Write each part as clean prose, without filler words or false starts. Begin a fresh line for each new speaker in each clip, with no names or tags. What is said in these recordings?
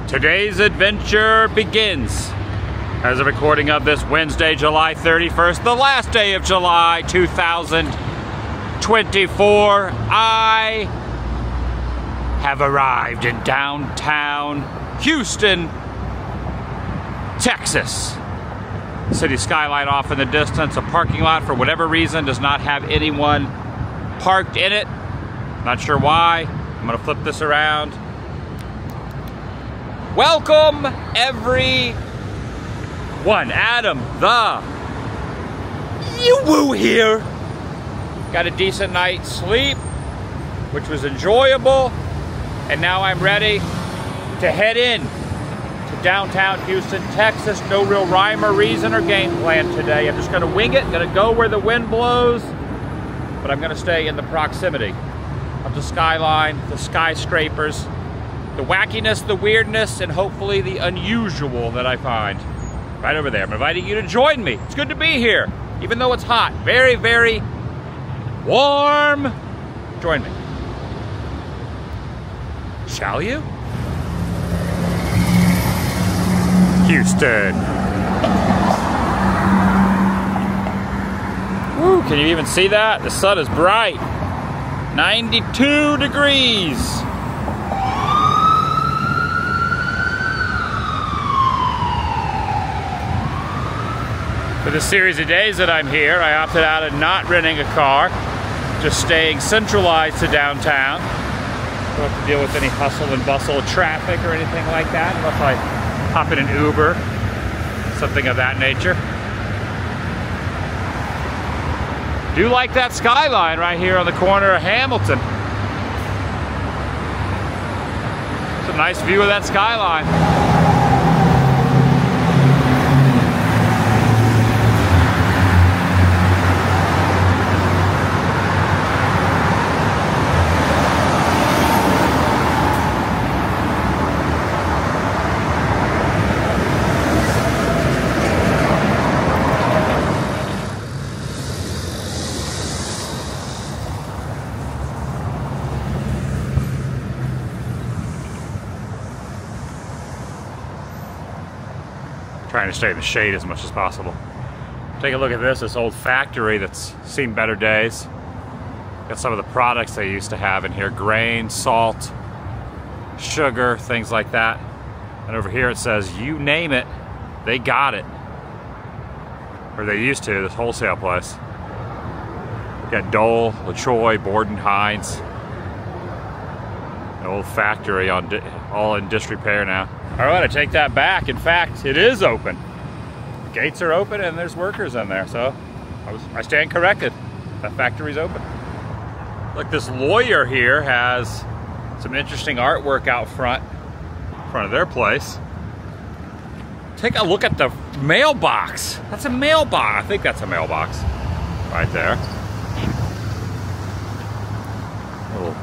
Today's adventure begins as a recording of this Wednesday, July 31st, the last day of July 2024. I have arrived in downtown Houston, Texas. City skyline off in the distance. A parking lot, for whatever reason, does not have anyone parked in it. Not sure why. I'm gonna flip this around. Welcome, everyone. Adam, TheDailyWoo here. Got a decent night's sleep, which was enjoyable. And now I'm ready to head in to downtown Houston, Texas. No real rhyme or reason or game plan today. I'm just gonna wing it, gonna go where the wind blows, but I'm gonna stay in the proximity of the skyline, the skyscrapers, the wackiness, the weirdness, and hopefully the unusual that I find right over there. I'm inviting you to join me. It's good to be here, even though it's hot. Very, very warm. Join me. Shall you? Houston. Woo, can you even see that? The sun is bright. 92 degrees. For the series of days that I'm here, I opted out of not renting a car, just staying centralized to downtown. Don't have to deal with any hustle and bustle of traffic or anything like that, unless I hop in an Uber, something of that nature. Do like that skyline right here on the corner of Hamilton. It's a nice view of that skyline. Trying to stay in the shade as much as possible. Take a look at this old factory that's seen better days. Got some of the products they used to have in here. Grain, salt, sugar, things like that. And over here it says, you name it, they got it. Or they used to, this wholesale place. Got Dole, LaCroix, Borden, Hines. An old factory all in disrepair now. All right, I take that back. In fact, it is open. Gates are open and there's workers in there, so I stand corrected. That factory's open. Look, this lawyer here has some interesting artwork out front of their place. Take a look at the mailbox. That's a mailbox. I think that's a mailbox right there. A little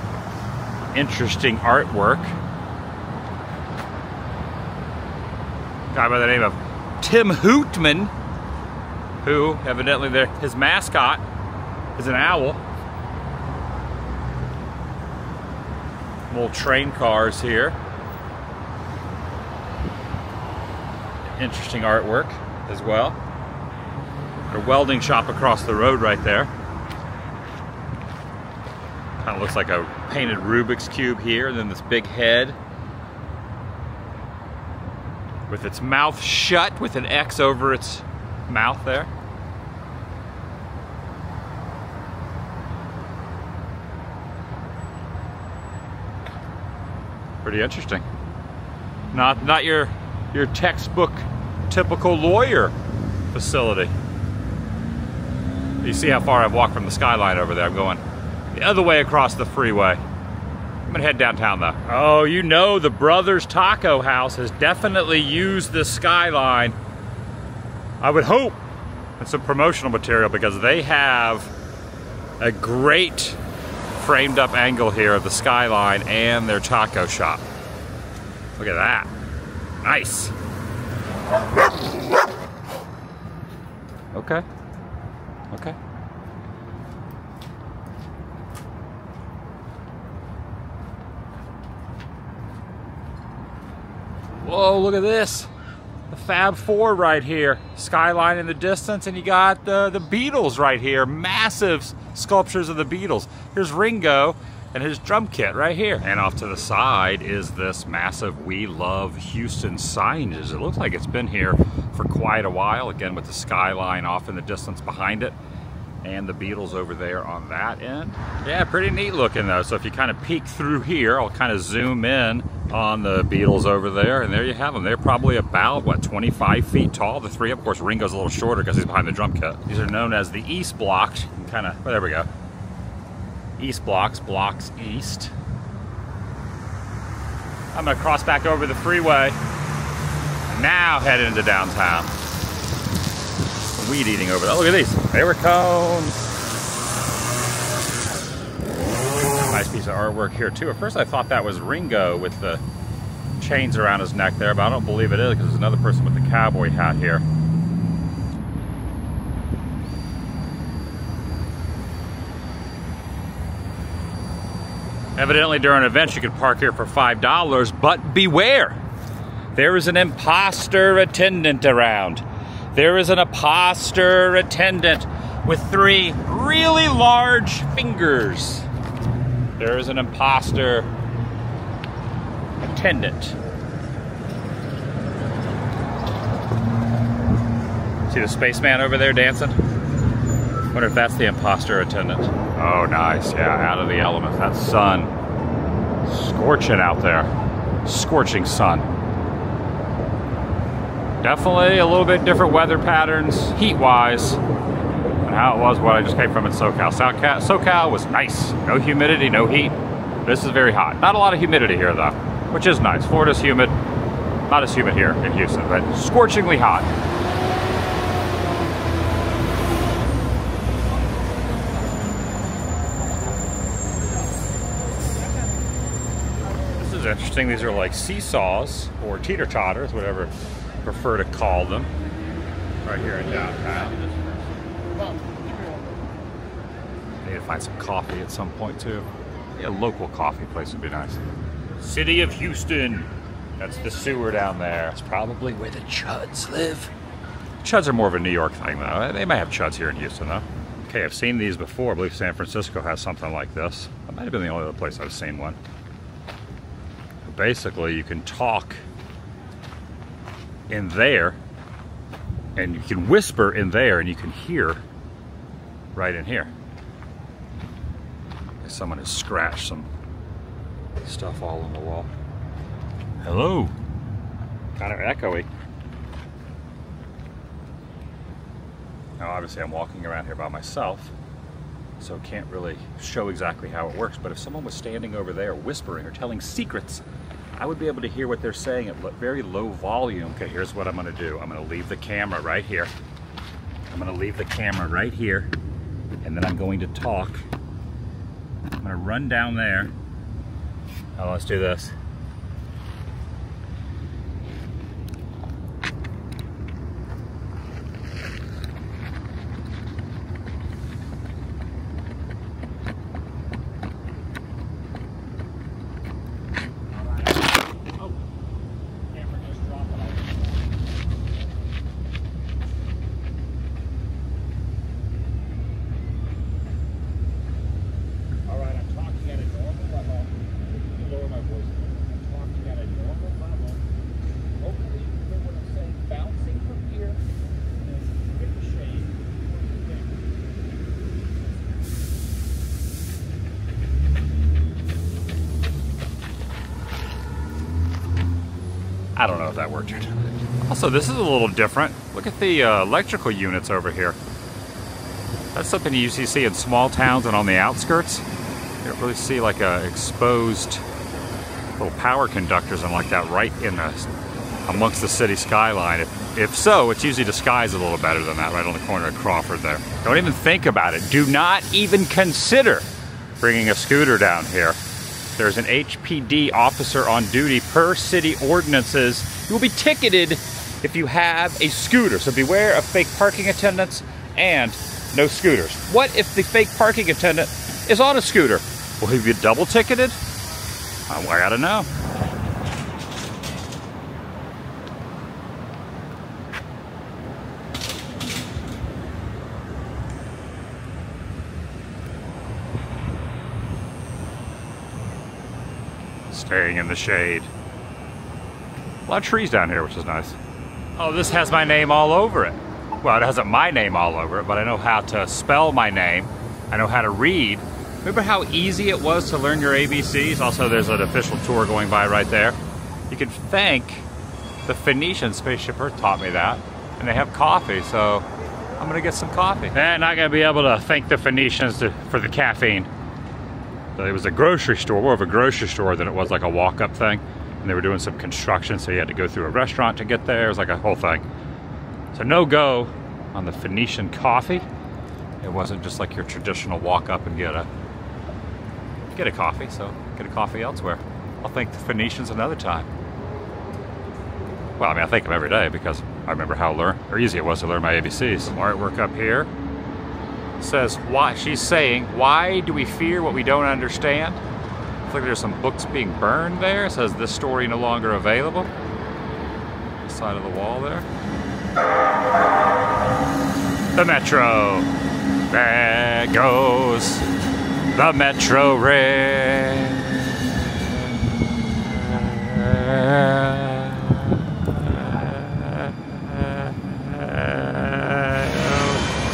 interesting artwork. Guy by the name of Tim Hootman, who evidently his mascot is an owl. Little train cars here. Interesting artwork as well. A welding shop across the road right there. Kind of looks like a painted Rubik's Cube here, and then this big head with its mouth shut with an X over its mouth there. Pretty interesting. Not your textbook typical lawyer facility. You see how far I've walked from the skyline over there. I'm going the other way across the freeway. I'm gonna head downtown though. Oh, you know the Brothers Taco House has definitely used this skyline, I would hope, in some promotional material, because they have a great framed up angle here of the skyline and their taco shop. Look at that. Nice. Okay. Okay. Whoa, look at this. The Fab Four right here. Skyline in the distance, and you got the Beatles right here. Massive sculptures of the Beatles. Here's Ringo and his drum kit right here. And off to the side is this massive We Love Houston signage. It looks like it's been here for quite a while, again with the Skyline off in the distance behind it, and the Beatles over there on that end. Yeah, pretty neat looking though. So if you kind of peek through here, I'll kind of zoom in on the Beatles over there, and there you have them. They're probably about, what, 25 feet tall, the three. Of course, Ringo's a little shorter because he's behind the drum kit. These are known as the East Blocks. Kind of, well, there we go. East Blocks, blocks east. I'm gonna cross back over the freeway, and now head into downtown. Weed eating over there. Look at these. They were cones. Nice piece of artwork here too. At first I thought that was Ringo with the chains around his neck there, but I don't believe it is because there's another person with the cowboy hat here. Evidently during events you could park here for $5, but beware! There is an imposter attendant around. There is an imposter attendant with 3 really large fingers. There is an imposter attendant. See the spaceman over there dancing? Wonder if that's the imposter attendant. Oh, nice. Yeah, out of the elements. That sun. Scorching out there. Scorching sun. Definitely a little bit different weather patterns, heat-wise, than how it was what I just came from in SoCal. SoCal was nice. No humidity, no heat. This is very hot. Not a lot of humidity here, though, which is nice. Florida's humid. Not as humid here in Houston, but scorchingly hot. This is interesting. These are like seesaws or teeter-totters, whatever you prefer to call them, right here in downtown. Need to find some coffee at some point too. Yeah, a local coffee place would be nice. City of Houston. That's the sewer down there. It's probably where the CHUDs live. CHUDs are more of a New York thing though. They might have CHUDs here in Houston though. Okay, I've seen these before. I believe San Francisco has something like this. That might have been the only other place I've seen one. But basically, you can talk in there, and you can whisper in there, and you can hear right in here. Someone has scratched some stuff all on the wall. Hello. Kind of echoey. Now obviously I'm walking around here by myself, so can't really show exactly how it works, but if someone was standing over there whispering or telling secrets, I would be able to hear what they're saying at very low volume. Okay, here's what I'm gonna do. I'm gonna leave the camera right here. I'm gonna leave the camera right here, and then I'm going to talk. I'm gonna run down there. Oh, let's do this. I don't know if that worked or not. Also, this is a little different. Look at the electrical units over here. That's something you usually see in small towns and on the outskirts. You don't really see like exposed little power conductors and like that right in amongst the city skyline. If so, it's usually disguised a little better than that right on the corner of Crawford there. Don't even think about it. Do not even consider bringing a scooter down here. There's an HPD officer on duty per city ordinances. You will be ticketed if you have a scooter. So beware of fake parking attendants and no scooters. What if the fake parking attendant is on a scooter? Will he be double ticketed? I gotta know. staying in the shade. A lot of trees down here, which is nice. Oh, this has my name all over it. Well, it hasn't my name all over it, but I know how to spell my name. I know how to read. Remember how easy it was to learn your ABCs? Also, there's an official tour going by right there. You can thank the Phoenician. Spaceship Earth taught me that. And they have coffee, so I'm gonna get some coffee. And not gonna be able to thank the Phoenicians for the caffeine. So it was a grocery store, more of a grocery store than it was like a walk-up thing. And they were doing some construction, so you had to go through a restaurant to get there. It was like a whole thing. So no go on the Phoenician coffee. It wasn't just like your traditional walk up and get a coffee, so get a coffee elsewhere. I'll thank the Phoenicians another time. Well, I mean, I thank them every day because I remember how easy it was to learn my ABCs. Some artwork up here. It says, why, she's saying, why do we fear what we don't understand? Looks like there's some books being burned there. It says, this story no longer available. Side of the wall there. The Metro. There goes the Metro Rail.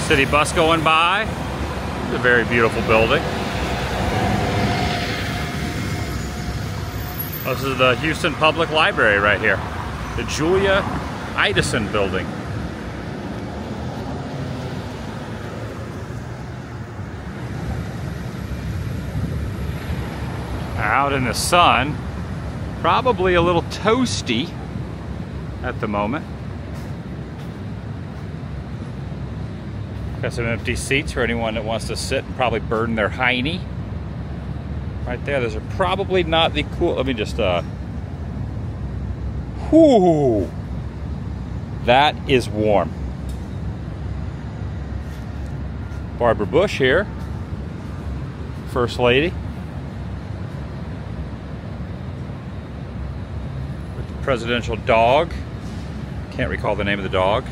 City bus going by. It's a very beautiful building. This is the Houston Public Library right here. The Julia Idison building. Out in the sun, probably a little toasty at the moment. Got some empty seats for anyone that wants to sit and probably burn their hiney. Right there, those are probably not the cool, let me just, whoo! That is warm. Barbara Bush here, First Lady. With the presidential dog. Can't recall the name of the dog.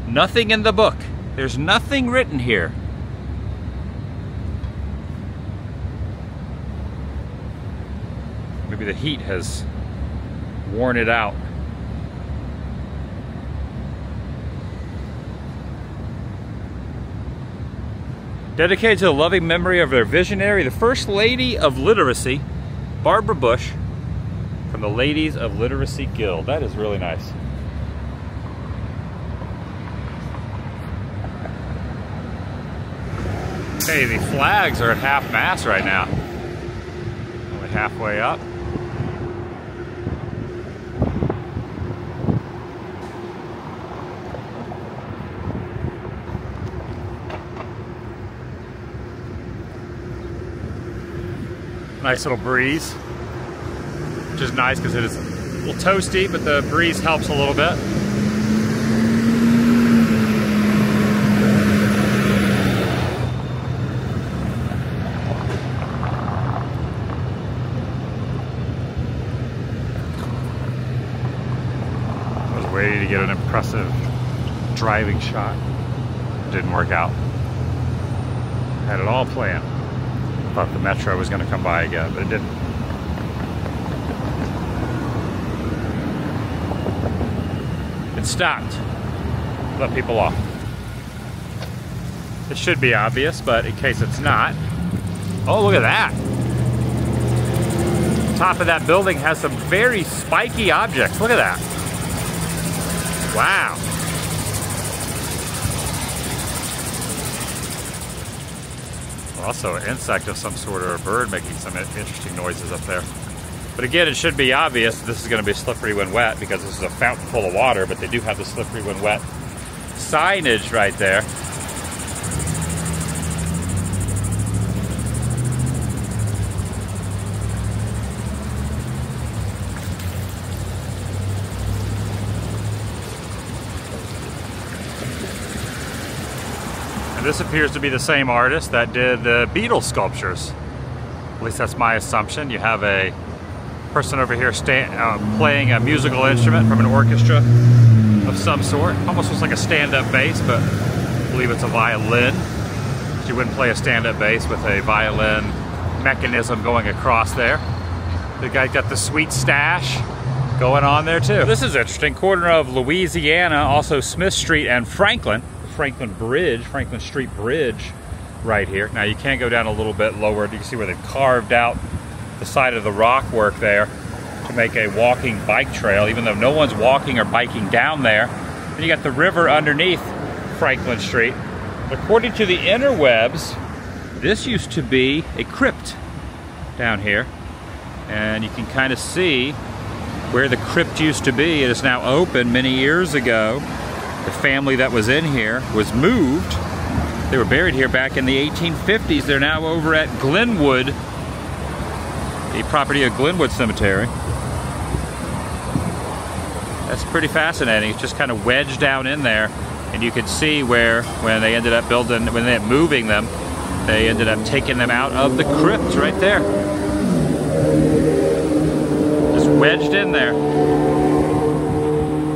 Nothing in the book. There's nothing written here. Maybe the heat has worn it out. Dedicated to the loving memory of their visionary, the First Lady of Literacy, Barbara Bush, from the Ladies of Literacy Guild. That is really nice. Hey, the flags are at half-mast right now. Only halfway up. Nice little breeze, which is nice because it is a little toasty, but the breeze helps a little bit. Ready to get an impressive driving shot. Didn't work out. Had it all planned. Thought the Metro was going to come by again, but it didn't. It stopped. Let people off. It should be obvious, but in case it's not. Oh, look at that. Top of that building has some very spiky objects. Look at that. Wow. Also an insect of some sort or a bird making some interesting noises up there. But again, it should be obvious this is going to be slippery when wet because this is a fountain full of water, but they do have the slippery when wet signage right there. This appears to be the same artist that did the Beatles sculptures. At least that's my assumption. You have a person over here playing a musical instrument from an orchestra of some sort. Almost looks like a stand-up bass, but I believe it's a violin. You wouldn't play a stand-up bass with a violin mechanism going across there. The guy got the sweet stash going on there too. This is interesting. Corner of Louisiana, also Smith Street and Franklin Bridge, Franklin Street Bridge right here. Now you can go down a little bit lower. You can see where they've carved out the side of the rock work there to make a walking bike trail, even though no one's walking or biking down there. And you got the river underneath Franklin Street. According to the interwebs, this used to be a crypt down here. And you can kind of see where the crypt used to be. It is now open many years ago. The family that was in here was moved. They were buried here back in the 1850s. They're now over at Glenwood, the property of Glenwood Cemetery. That's pretty fascinating. It's just kind of wedged down in there. And you can see where, when they ended up moving them, they ended up taking them out of the crypt right there. Just wedged in there.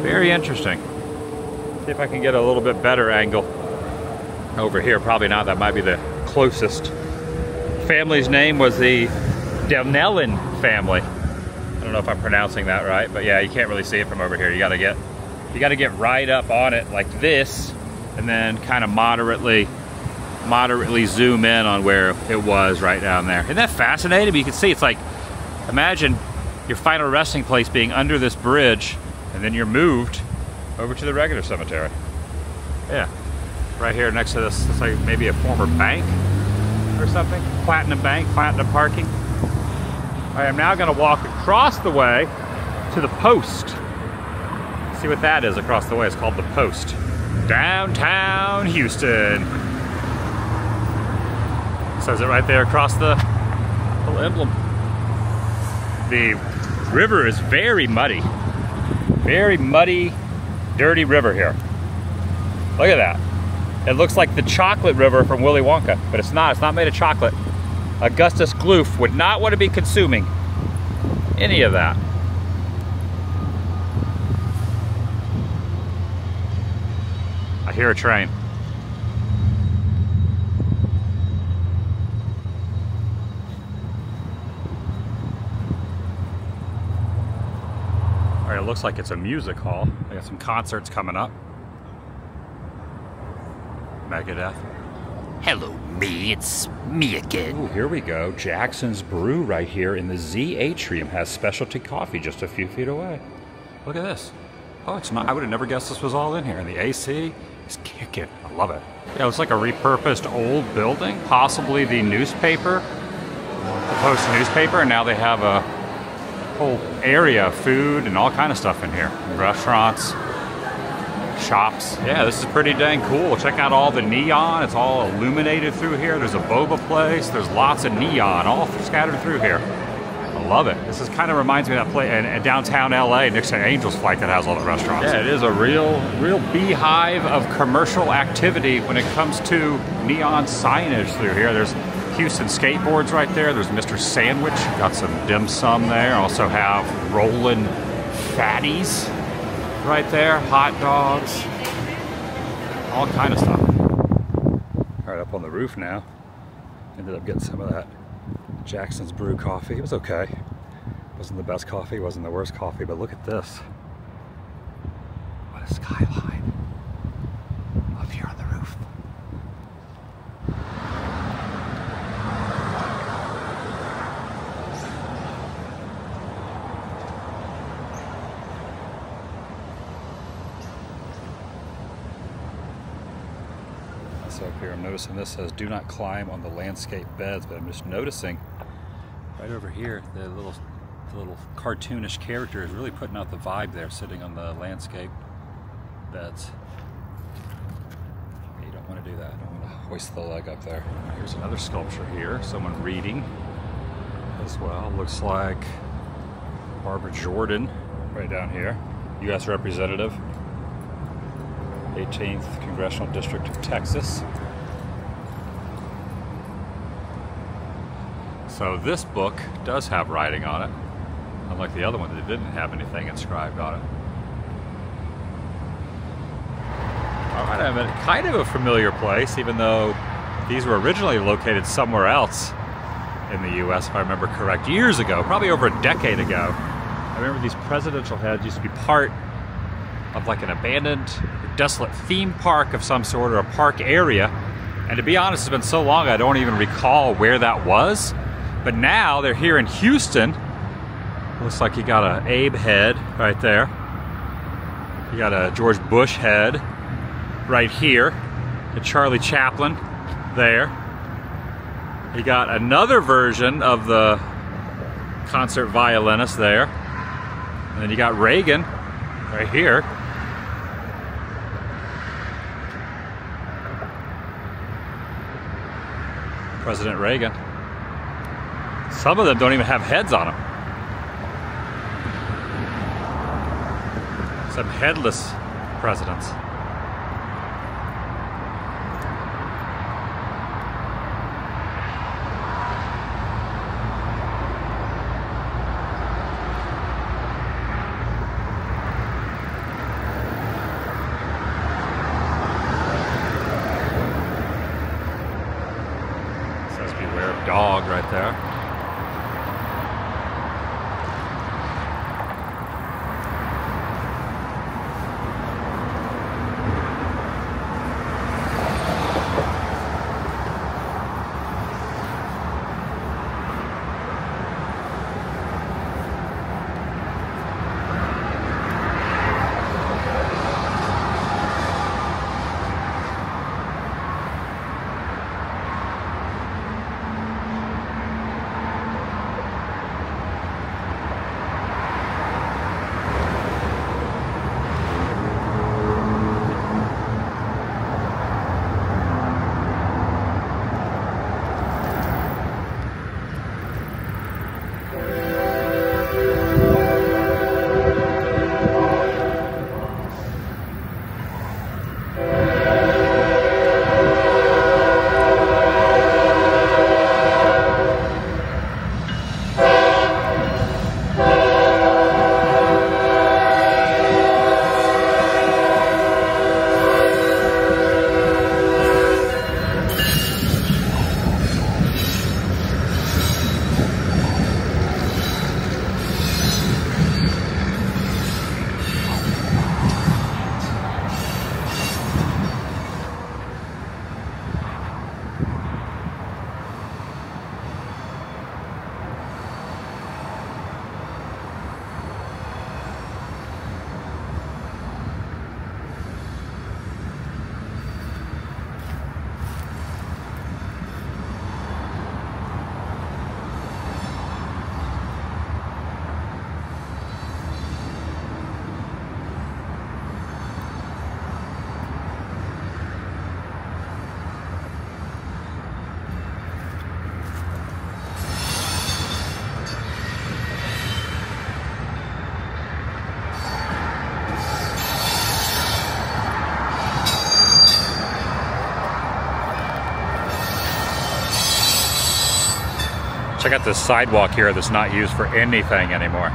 Very interesting. See if I can get a little bit better angle over here. Probably not, that might be the closest. Family's name was the Donnellan family. I don't know if I'm pronouncing that right, but yeah, you can't really see it from over here. You gotta get right up on it like this, and then kind of moderately zoom in on where it was right down there. Isn't that fascinating? But you can see it's like, imagine your final resting place being under this bridge, and then you're moved over to the regular cemetery. Yeah, right here next to this, looks like maybe a former bank or something. Platinum Bank, Platinum Parking. I am now gonna walk across the way to the Post. See what that is across the way. It's called the Post. Downtown Houston. Says it right there across the little emblem. The river is very muddy. Very muddy, dirty river here. Look at that. It looks like the chocolate river from Willy Wonka, but it's not. It's not made of chocolate. Augustus Gloop would not want to be consuming any of that. I hear a train. All right, it looks like it's a music hall. They got some concerts coming up. Megadeth.
Hello, me. It's me again.
Ooh, here we go. Jackson's Brew right here in the Z Atrium has specialty coffee just a few feet away. Look at this. Oh, it's not. I would have never guessed this was all in here. And the AC is kicking. I love it. Yeah, it's like a repurposed old building, possibly the newspaper, the Post newspaper, and now they have a whole area of food and all kind of stuff in here. Restaurants, shops. Yeah, this is pretty dang cool. Check out all the neon. It's all illuminated through here. There's a boba place. There's lots of neon all scattered through here. I love it. This is kind of reminds me of that place in downtown LA next to Angel's Flight that has all the restaurants. Yeah, it is a real beehive of commercial activity when it comes to neon signage through here. There's Houston skateboards right there. There's Mr. Sandwich. Got some dim sum there. Also have Rollin' Fatties right there. Hot dogs. All kind of stuff. All right, up on the roof now. Ended up getting some of that Jackson's Brew coffee. It was okay. Wasn't the best coffee, wasn't the worst coffee, but look at this. What a skyline. Up here on the roof. So up here I'm noticing this says do not climb on the landscape beds, but I'm just noticing right over here the little cartoonish character is really putting out the vibe there, sitting on the landscape beds. You don't want to do that. I don't want to hoist the leg up there. Here's another sculpture here, someone reading as well. Looks like Barbara Jordan right down here, U.S. Representative, 18th Congressional District of Texas. So this book does have writing on it, unlike the other one that didn't have anything inscribed on it. All right, I'm in kind of a familiar place, even though these were originally located somewhere else in the US, if I remember correct, years ago, probably over a decade ago. I remember these presidential heads used to be part of like an abandoned, desolate theme park of some sort, or a park area. And to be honest, it's been so long I don't even recall where that was. But now they're here in Houston. Looks like you got an Abe head right there. You got a George Bush head right here. A Charlie Chaplin there. You got another version of the concert violinist there. And then you got Reagan right here. President Reagan. Some of them don't even have heads on them. Some headless presidents. Says beware of dog right there. Check out this sidewalk here that's not used for anything anymore.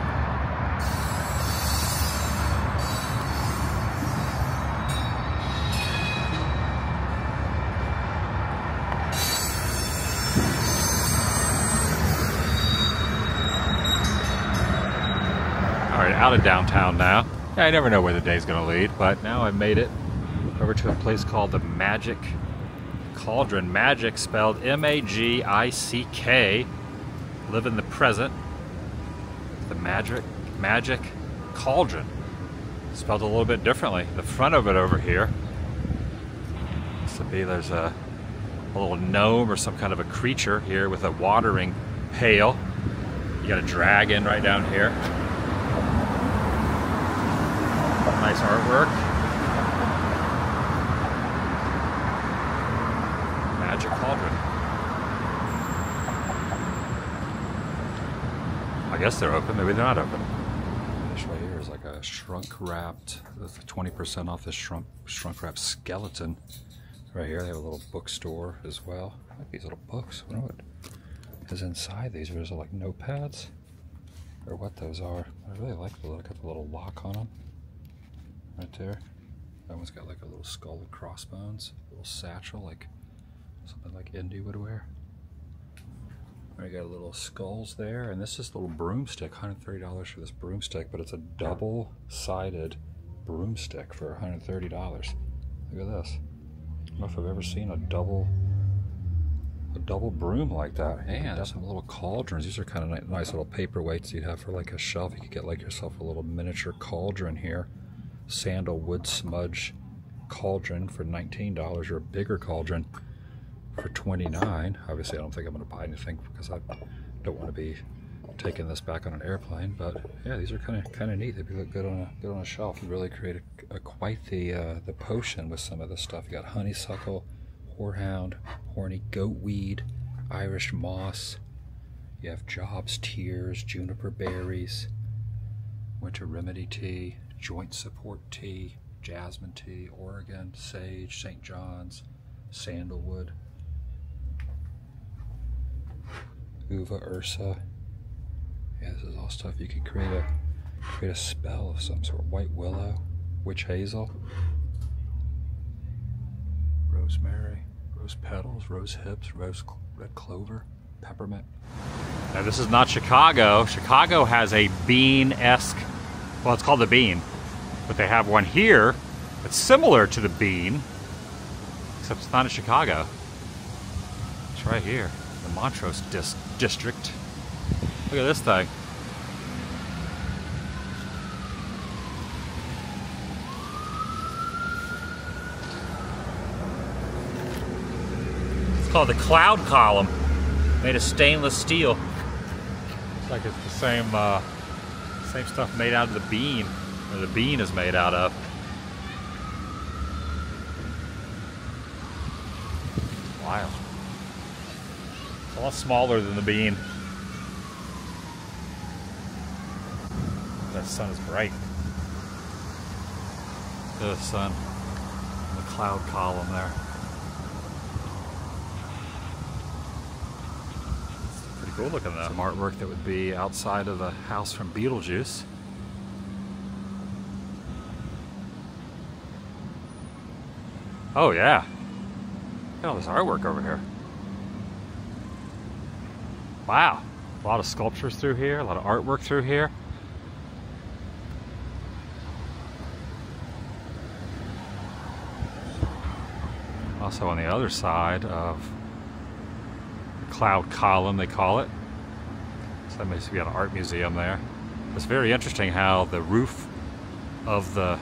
Alright, out of downtown now. Yeah, I never know where the day's gonna lead, but now I've made it over to a place called the Magic Cauldron. Magic spelled M-A-G-I-C-K. Live in the present. The Magic Cauldron. Spelled a little bit differently. The front of it over here. Looks to be there's a little gnome or some kind of a creature here with a watering pail. You got a dragon right down here. Nice artwork. Magic Cauldron. I guess they're open, maybe they're not open. This right here is like a shrunk-wrapped, 20% off this shrunk-wrapped skeleton. Right here, they have a little bookstore as well. I like these little books. I don't know what is inside these. Are those like notepads? Or what those are. I really like the little lock on them. Right there. That one's got like a little skull and crossbones. A little satchel, like something like Indy would wear.
We got a little skulls there, and this is a little broomstick, $130 for this broomstick, but it's a double-sided broomstick for $130. Look at this. I don't know if I've ever seen a double broom like that. And there's some little cauldrons. These are kind of nice little paperweights you'd have for like a shelf. You could get like yourself a little miniature cauldron here. Sandalwood smudge cauldron for $19, or a bigger cauldron for $29. Obviously, I don't think I'm going to buy anything because I don't want to be taking this back on an airplane. But yeah, these are kind of neat. They look good on a shelf. You really create quite the potion with some of this stuff. You got honeysuckle, horehound, horny goatweed, Irish moss. You have Job's tears, juniper berries, winter remedy tea, joint support tea, jasmine tea, Oregon, sage, St. John's, sandalwood, uva ursa. Yeah, this is all stuff you can create a spell of some sort. White willow, witch hazel, rosemary, rose petals, rose hips, red clover, peppermint.
Now this is not Chicago. Chicago has a bean-esque, well, it's called the bean, but they have one here that's similar to the bean, except it's not in Chicago. It's right here, the Montrose district. Look at this thing. It's called the Cloud Column, made of stainless steel. Looks like it's the same stuff made out of the bean, or the bean is made out of. Wow. It's a lot smaller than the bean. That sun is bright. The sun, the cloud column there. It's pretty cool looking though. Some artwork that would be outside of the house from Beetlejuice. Oh yeah. Look at all this artwork over here. Wow. A lot of sculptures through here, a lot of artwork through here. Also on the other side of the cloud column, they call it. So that makes you got an art museum there. It's very interesting how the roof of the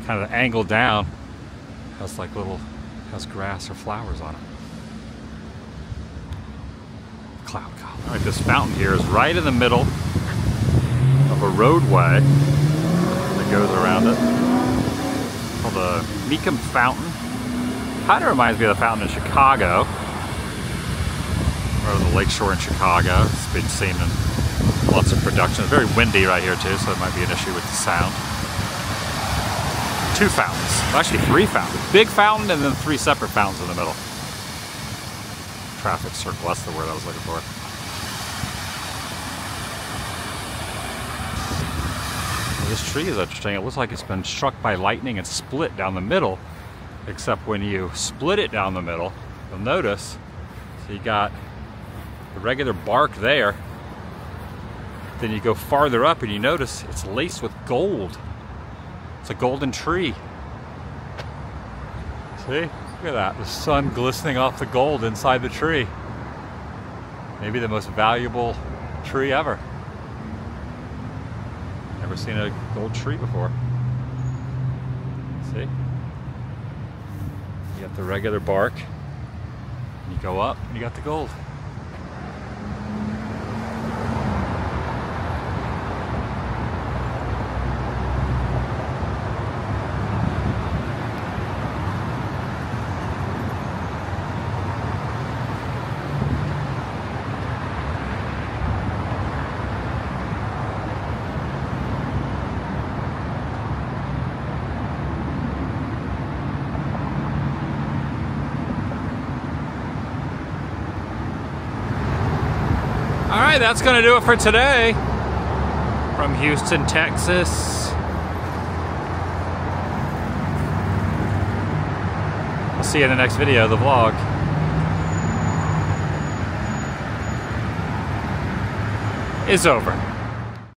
kind of the angle down has like has grass or flowers on it. Cloud column. All right, this fountain here is right in the middle of a roadway that goes around it. It's called the Meekum Fountain. Kind of reminds me of the fountain in Chicago, or the lakeshore in Chicago. It's been seen in lots of productions. Very windy right here too, so it might be an issue with the sound. 2 fountains, well, actually 3 fountains. Big fountain and then 3 separate fountains in the middle. Traffic circle, that's the word I was looking for. Well, this tree is interesting. It looks like it's been struck by lightning and split down the middle. Except when you split it down the middle, you'll notice, so you got the regular bark there, then you go farther up and you notice it's laced with gold. It's a golden tree. See? Look at that, the sun glistening off the gold inside the tree. Maybe the most valuable tree ever. Never seen a gold tree before. See? You got the regular bark, and you go up, and you got the gold. Alright, that's going to do it for today from Houston, Texas. I'll see you in the next video, the vlog. is over.